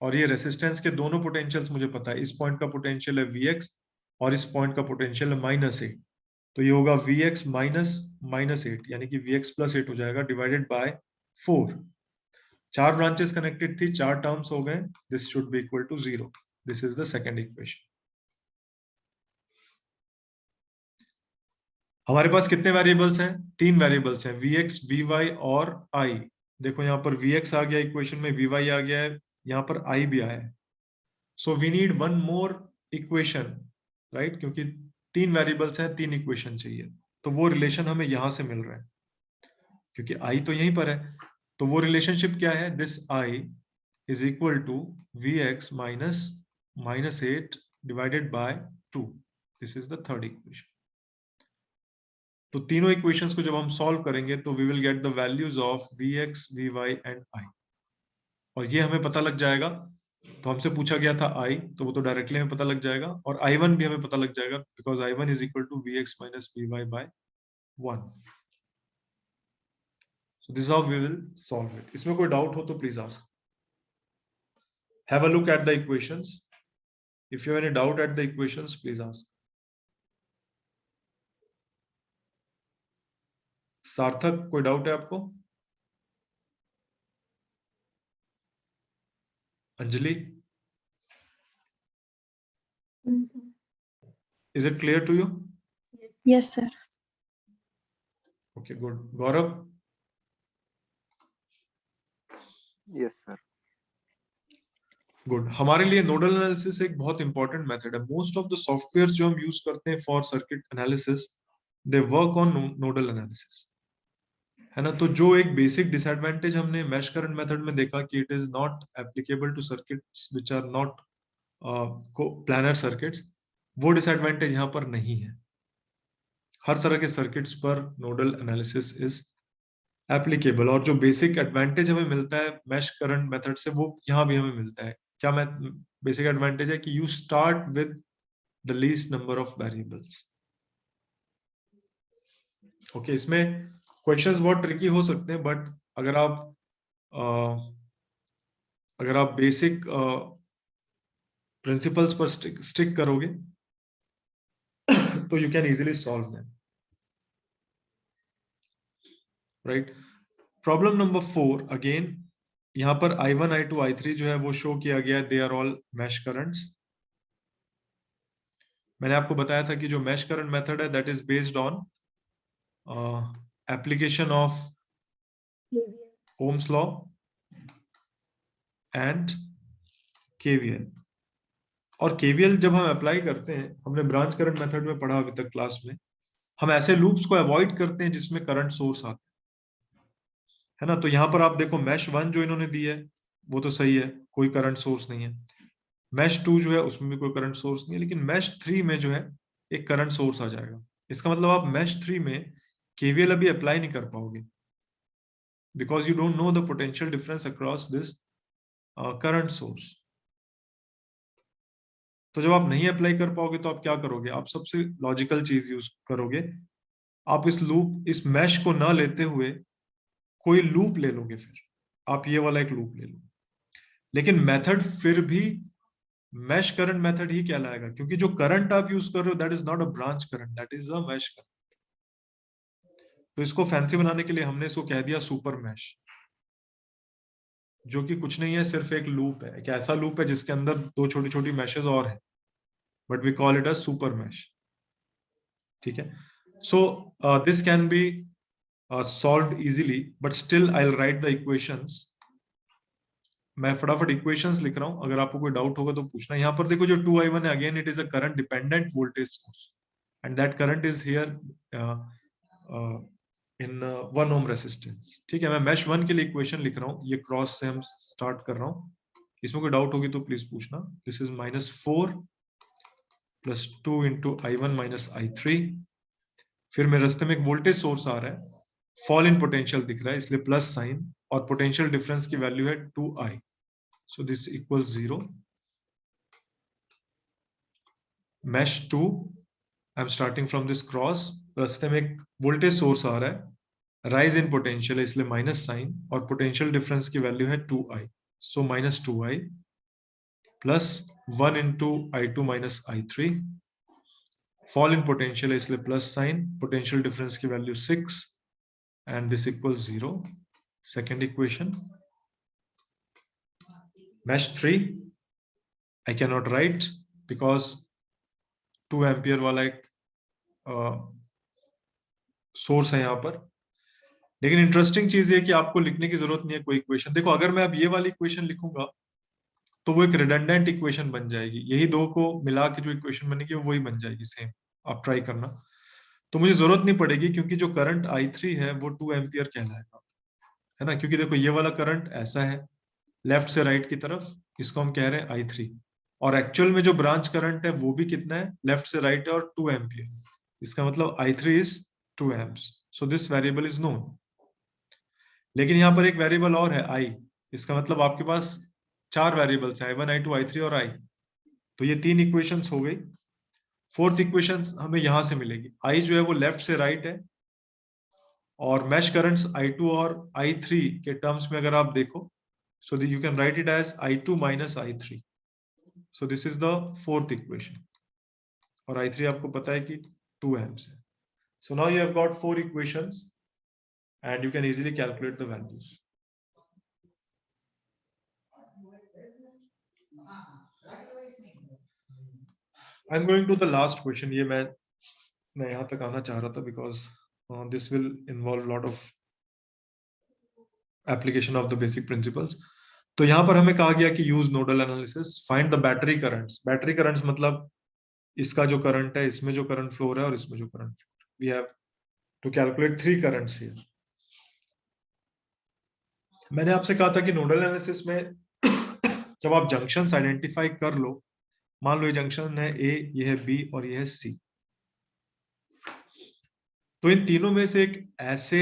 और ये रेसिस्टेंस के दोनों पोटेंशियल्स मुझे पता है, इस पॉइंट का पोटेंशियल है Vx और इस पॉइंट का पोटेंशियल है -8। तो ये होगा Vx माइनस -8, यानी कि Vx + 8 हो जाएगा डिवाइडेड बाय 4। 4 ब्रांचेस कनेक्टेड थी, 4 टर्म्स हो गए, this should be equal to 0। This is the second equation. हमारे पास कितने वेरिएबल्स हैं, 3 वेरिएबल्स हैं, Vx Vy और I। देखो यहाँ पर Vx आ गया इक्वेशन में, Vy आ गया है, यहाँ पर I भी आया है। So we need one more equation, right, क्योंकि 3 वेरिएबल्स हैं, 3 इक्वेशन चाहिए। तो वो रिलेशन हमें यहां से मिल रहा है, क्योंकि I तो यहीं पर है। तो वो रिलेशनशिप क्या है, this I is equal to Vx minus -8 divided by 2। This is the third equation. तो तीनों इक्वेशंस को जब हम सॉल्व करेंगे तो we will get the values of Vx Vy and I, और ये हमें पता लग जाएगा। तो हमसे पूछा गया था I, तो वो तो डायरेक्टली हमें पता लग जाएगा, और I1 भी हमें पता लग जाएगा, because I1 is equal to Vx minus Vy by 1। So this is how we will solve it. इसमें कोई डाउट हो तो please ask. Have a look at the equations. If you have any doubt at the equations, please ask. सार्थक, कोई doubt है आपको? Anjali, is it clear to you? Yes, sir. Okay, good. Gaurav? Yes, sir. Good. हमारे लिए nodal analysis एक बहुत important method है। Most of the software जो हम यूज करते हैं for circuit analysis, they work on nodal analysis, है ना। तो जो एक बेसिक डिसएडवांटेज हमने मैश करंट मेथड में देखा कि it is not applicable to circuits which are not planar circuits, वो डिसएडवांटेज यहाँ पर नहीं है। हर तरह के सर्किट्स पर नोडल एनालिसिस इज एप्लीकेबल, और जो बेसिक एडवांटेज हमें मिलता है मैश करंट मेथड से, वो यहाँ भी हमें मिलता है। क्या बेसिक एडवांटेज है कि you start with the least number of variables. Okay, इसमें क्वेश्चंस बहुत ट्रिकी हो सकते हैं, बट अगर आप बेसिक प्रिंसिपल्स पर स्टिक करोगे तो you can easily solve them, right. Problem number 4 again, यहाँ पर I1 I2 I3 जो है वो शो किया गया है, they are all mesh currents. मैंने आपको बताया था कि जो मैश करंट मेथड है that is based on application of Ohm's law and KVL. और केवीएल जब हम अप्लाई करते हैं, हमने ब्रांच करंट मेथड में पढ़ा अभी तक क्लास में, हम ऐसे लूप्स को अवॉइड करते हैं जिसमें करंट सोर्स आता है ना। तो यहाँ पर आप देखो मैश 1 जो इन्होंने दी है वो तो सही है, कोई करंट सोर्स नहीं है। मैश 2 जो है उसमें भी कोई करंट सोर्स नहीं है, लेकिन मैश 3 में जो है एक करंट सोर्स आ जाएगा। इसका मतलब आप मैश 3 में केवीएल अभी अप्लाई नहीं कर पाओगे, because you don't know the potential difference across this current source. तो जब आप नहीं अप्लाई कर पाओगे तो आप क्या करोगे, आप सबसे लॉजिकल चीज यूज करोगे, आप इस मैश को ना लेते हुए कोई लूप ले लोगे। फिर आप ये वाला एक लूप ले लो, लेकिन मेथड फिर भी मैश करंट मेथड ही कहलाएगा, क्योंकि जो करंट आप यूज कर रहे हो that is not a branch current, that is a mesh current. तो इसको फैंसी बनाने के लिए हमने इसको कह दिया सुपर मैश, जो कि कुछ नहीं है, सिर्फ एक लूप है, एक ऐसा लूप है जिसके अंदर दो छोटी छोटी मैशेस और हैं, but we call it a super mesh. ठीक है, so this can be solved easily, but still I'll write the equations. मैं फटाफट इक्वेशंस लिख रहा हूं, अगर आपको कोई डाउट होगा तो पूछना। यहाँ पर देखो जो 2i1 है, again it is a current dependent voltage source and that current is here in 1 ohm resistance. ठीक है, मैं मैश 1 के लिए इक्वेशन लिख रहा हूँ, ये क्रॉस से हम स्टार्ट कर रहा हूँ। इसमें कोई डाउट होगी तो प्लीज पूछना। This is -4 + 2 × i1 - i3। फिर मेरे रास्ते में एक वोल्टेज सोर्स आ रहा है, फॉल इन पोटेंशियल दिख रहा है इसलिए प्लस साइन, और पोटेंशियल डिफरेंस की वैल्यू है 2i, so this equals 0। Mesh 2, I am starting from this cross, रास्ते में एक वोल्टेज सोर्स आ रहा है, राइज इन पोटेंशियल है इसलिए माइनस साइन, और पोटेंशियल डिफरेंस की वैल्यू है 2i, so -2i plus 1 × i2 - i3। Fall in potential है इसलिए प्लस साइन, पोटेंशियल डिफरेंस की value 6, and this equals 0. Second equation, mesh 3 I cannot write because 2 ampere वाला एक सोर्स है यहाँ पर। लेकिन इंटरेस्टिंग चीज ये कि आपको लिखने की जरूरत नहीं है कोई इक्वेशन। देखो अगर मैं अब ये वाली इक्वेशन लिखूंगा तो वो एक रिडंडेंट इक्वेशन बन जाएगी, यही दो को मिला के जो इक्वेशन बनेगी वो वही बन जाएगी सेम। आप ट्राई करना, तो मुझे जरूरत नहीं पड़ेगी, क्योंकि जो करंट i3 है वो 2 एम्पियर कहलाएगा, है ना। क्योंकि देखो ये वाला करंट ऐसा है लेफ्ट से राइट की तरफ, इसको हम कह रहे हैं i3, और एक्चुअल में जो ब्रांच करंट है वो भी कितना है, लेफ्ट से राइट है और 2 एम्पियर। इसका मतलब i3 is 2 amps, so this variable is known. लेकिन यहाँ पर एक वेरिएबल और है i, इसका मतलब आपके पास 4 वेरिएबल्स हैं, i1 i2 i3 और i। तो ये 3 इक्वेशंस हो गई। फोर्थ इक्वेशन हमें यहां से मिलेगी, i जो है वो लेफ्ट से राइट है, और मैश करंट्स i2 और i3 के टर्म्स में अगर आप देखो, so you can write it as i2 - i3, so this is the fourth equation, और i3 आपको पता है कि 2 amps है। So now you have got 4 equations and you can easily calculate the values. I'm going to the last question. ये मैं यहाँ तक आना चाह रहा था because this will involve lot of application of the basic principles. तो यहाँ पर हमें कहा गया कि use nodal analysis, find the battery currents. Battery currents मतलब इसका जो करंट है, इसमें जो करंट फ्लो है और इसमें जो current flow, we have to calculate 3 currents here. मैंने आपसे कहा था कि नोडल एनालिसिस में जब आप जंक्शंस आइडेंटिफाई कर लो, मान लो ये जंक्शन है ए, ये है बी और ये है सी, तो इन तीनों में से एक ऐसे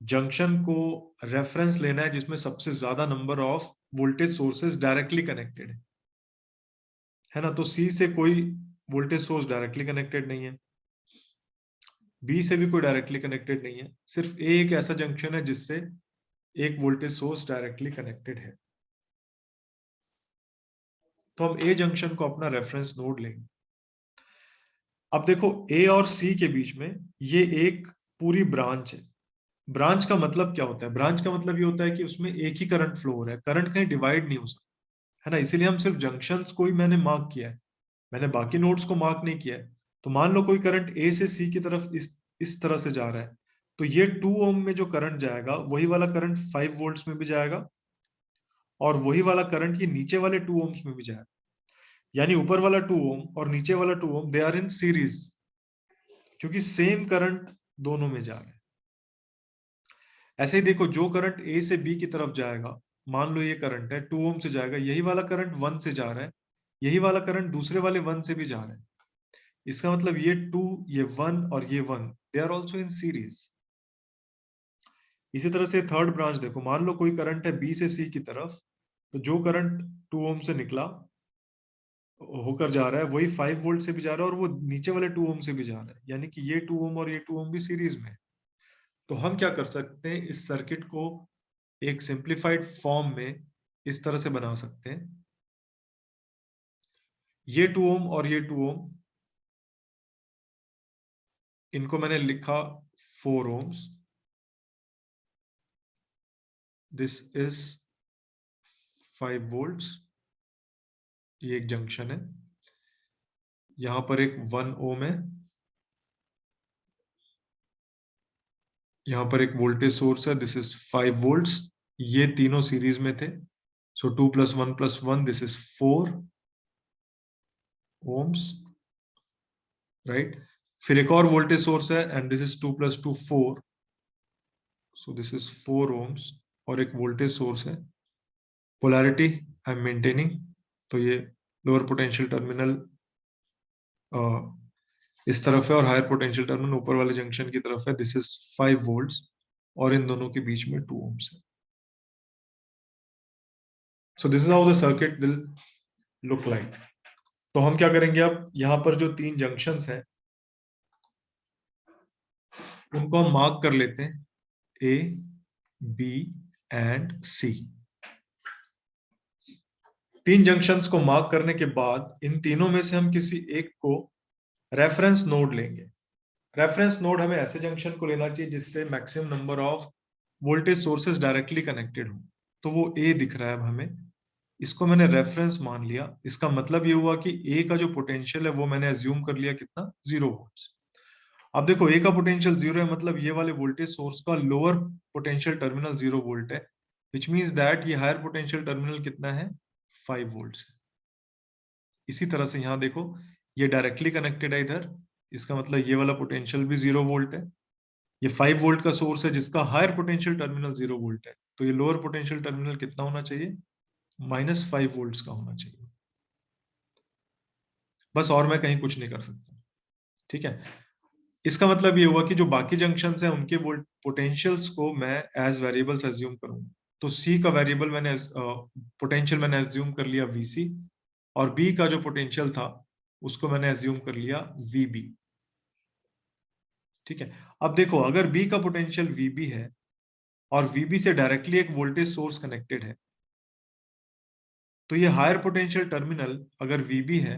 जंक्शन को रेफरेंस लेना है जिसमें सबसे ज्यादा number of voltage sources directly connected है ना। तो सी से कोई वोल्टेज सोर्स डायरेक्टली कनेक्टेड नहीं है, बी से भी कोई डायरेक्टली कनेक्टेड नहीं है, सिर्फ ए एक ऐसा जंक्शन है जिससे एक वोल्टेज सोर्स डायरेक्टली कनेक्टेड है। तो हम ए जंक्शन को अपना रेफरेंस नोड लेंगे। अब देखो ए और सी के बीच में ये एक पूरी ब्रांच है। ब्रांच का मतलब क्या होता है, ब्रांच का मतलब ये होता है कि उसमें एक ही करंट फ्लो हो रहा है, करंट कहीं डिवाइड नहीं हो सकता, है ना। इसीलिए हम सिर्फ जंक्शंस को ही मैंने मार्क किया है, मैंने बाकी नोड्स को मार्क नहीं किया है। तो मान लो कोई करंट ए से सी की तरफ इस इस तरह से जा रहा है, तो ये 2 ओम में जो करंट जाएगा वही वाला करंट 5 वोल्ट्स में भी जाएगा और वही वाला करंट ये नीचे वाले 2 ओम्स में भी जाएगा। यानी ऊपर वाला 2 ओम और नीचे वाला 2 ओम दे आर इन सीरीज, क्योंकि सेम करंट दोनों में जा रहा है। ऐसे ही देखो, जो करंट ए से बी की तरफ जाएगा, मान लो ये करंट है 2 ओम से जाएगा, यही वाला करंट 1 से जा रहा है, यही वाला करंट दूसरे वाले 1 से भी जा रहा है। इसका मतलब ये 2, ये 1 और ये 1 they are also in series. इसी तरह से थर्ड ब्रांच देखो, मान लो कोई करंट है बी से सी की तरफ, तो जो करंट 2 ओम से निकला होकर जा रहा है वही 5 वोल्ट से भी जा रहा है और वो नीचे वाले 2 ओम से भी जा रहा है, यानी कि ये 2 ओम और ये 2 ओम भी सीरीज में है। तो हम क्या कर सकते हैं, इस सर्किट को एक सिंप्लीफाइड फॉर्म में इस तरह से बना सकते हैं। ये 2 ओम और ये 2 ओम, इनको मैंने लिखा 4 ओम्स, दिस इज 5 वोल्ट्स, ये एक जंक्शन है, यहां पर एक 1 ओम है, यहां पर एक वोल्टेज सोर्स है, दिस इज 5 वोल्ट्स, ये तीनों सीरीज में थे, so 2 + 1 + 1 this is 4 ohms, right. फिर एक और वोल्टेज सोर्स है and this is 2 + 2 4, so this is 4 ohms, और एक वोल्टेज सोर्स है। पोलैरिटी आई एम मेंटेनिंग, तो ये लोअर पोटेंशियल टर्मिनल इस तरफ है और हायर पोटेंशियल टर्मिनल ऊपर वाले जंक्शन की तरफ है, दिस इज 5 वोल्ट्स और इन दोनों के बीच में 2 ओम्स है। So this is how the circuit will look like. तो हम क्या करेंगे, अब यहां पर जो 3 जंक्शंस हैं उनको हम मार्क कर लेते हैं, ए, बी एंड सी। 3 जंक्शंस को मार्क करने के बाद इन तीनों में से हम किसी एक को रेफरेंस नोड लेंगे। रेफरेंस नोड हमें ऐसे जंक्शन को लेना चाहिए जिससे maximum number of voltage sources directly connected हो। तो वो ए दिख रहा है, अब हमें इसको मैंने रेफरेंस मान लिया। इसका मतलब ये हुआ कि ए का जो पोटेंशियल है वो मैंने एज्यूम कर लिया कितना, 0 वोल्ट्स। अब देखो, ए का पोटेंशियल 0 है, मतलब ये वाले वोल्टेज सोर्स का लोअर पोटेंशियल टर्मिनल 0 वोल्ट है, विच मींस दैट ये हायर पोटेंशियल टर्मिनल कितना है, 5 वोल्ट्स है। इसी तरह से यहाँ देखो, ये डायरेक्टली कनेक्टेड है इधर, इसका मतलब ये वाला पोटेंशियल भी 0 वोल्ट है। ये 5 वोल्ट का सोर्स है जिसका हायर पोटेंशियल टर्मिनल 0 वोल्ट है, तो ये लोअर पोटेंशियल टर्मिनल कितना होना चाहिए, -5 वोल्ट्स का होना चाहिए। बस, और मैं कहीं कुछ नहीं कर सकता, ठीक है। इसका मतलब ये हुआ कि जो बाकी जंक्शंस हैं उनके वोल्ट पोटेंशियल्स को मैं एज वेरिएबल्स एज्यूम करूंगा। तो सी का वेरिएबल मैंने पोटेंशियल मैंने एज्यूम कर लिया वीसी, और बी का जो पोटेंशियल था उसको मैंने एज्यूम कर लिया वीबी, ठीक है। अब देखो, अगर बी का पोटेंशियल वीबी है और वीबी से डायरेक्टली एक वोल्टेज सोर्स कनेक्टेड है, तो ये हायर पोटेंशियल टर्मिनल अगर वीबी है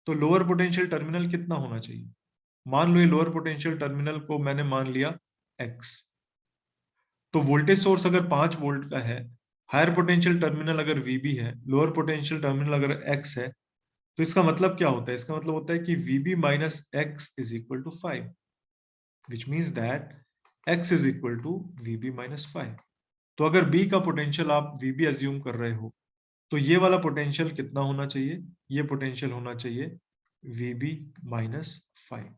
तो लोअर पोटेंशियल टर्मिनल कितना होना चाहिए। मान लो ये लोअर पोटेंशियल टर्मिनल को मैंने मान लिया x, तो वोल्टेज सोर्स अगर 5 वोल्ट का है, हायर पोटेंशियल टर्मिनल अगर VB है, लोअर पोटेंशियल टर्मिनल अगर x है, तो इसका मतलब क्या होता है, इसका मतलब होता है कि VB minus x is equal to 5, which means that x is equal to VB minus 5। तो अगर B का पोटेंशियल आप VB एज्यूम कर रहे हो, तो ये वाला पोटेंशियल कितना होना चाहिए, ये पोटेंशियल होना चाहिए VB minus 5।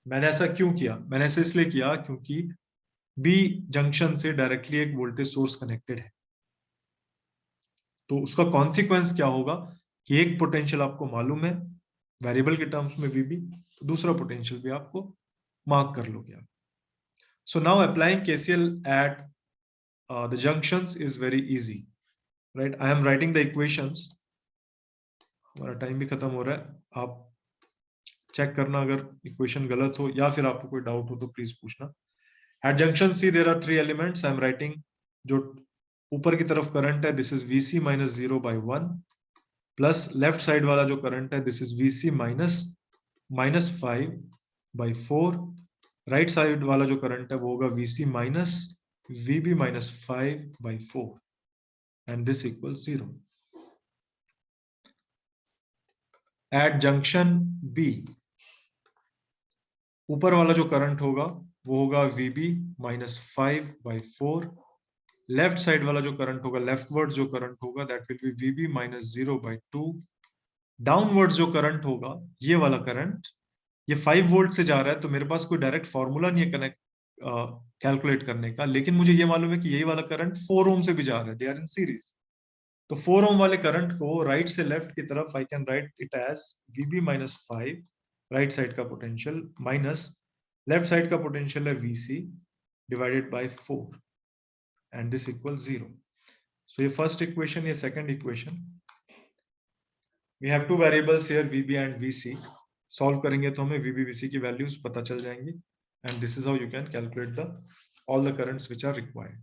मैंने ऐसा क्यों किया, मैंने ऐसा इसलिए किया क्योंकि बी जंक्शन से डायरेक्टली एक वोल्टेज सोर्स कनेक्टेड है, तो उसका कॉन्सिक्वेंस क्या होगा कि एक पोटेंशियल आपको मालूम है वेरिएबल के टर्म्स में वीबी, दूसरा पोटेंशियल भी आपको मार्क कर लोगे आप। So now applying KCL at the junctions is very easy, right. I am writing the equations, हमारा टाइम भी खत्म हो रहा है, आप चेक करना अगर इक्वेशन गलत हो या फिर आपको कोई डाउट हो तो प्लीज पूछना। At junction C there are 3 elements, I am writing जो ऊपर की तरफ करंट है this is VC minus 0 by 1 plus left side वाला जो करंट है this is VC minus -5 by 4, right side वाला जो करंट है वो होगा VC minus VB minus 5 by 4 and this equals 0. At junction B ऊपर वाला जो करंट होगा वो होगा VB माइनस 5/4। लेफ्ट साइड वाला जो करंट होगा, लेफ्टवर्ड जो करंट होगा, that will B VB minus 0/2। Downward जो करंट होगा, ये वाला करंट, ये 5 वोल्ट से जा रहा है, तो मेरे पास कोई डायरेक्ट फॉर्मूला नहीं है कनेक्ट कैलकुलेट करने का, लेकिन मुझे ये मालूम है कि यही वाला करंट 4 ओम से भी जा रहा है, दे आर इन सीरीज। तो 4 ओम वाले करंट को राइट से लेफ्ट की तरफ I can write it as VB minus 5, right side का पोटेंशियल, माइनस लेफ्ट साइड का पोटेंशियल है VC divided by 4 and this equal 0। So ये फर्स्ट इक्वेशन, ये second equation, we have two variables here VB and VC। Solve करेंगे तो हमें VB VC की values पता चल जाएंगी, and this is how you can calculate the all the currents which are required.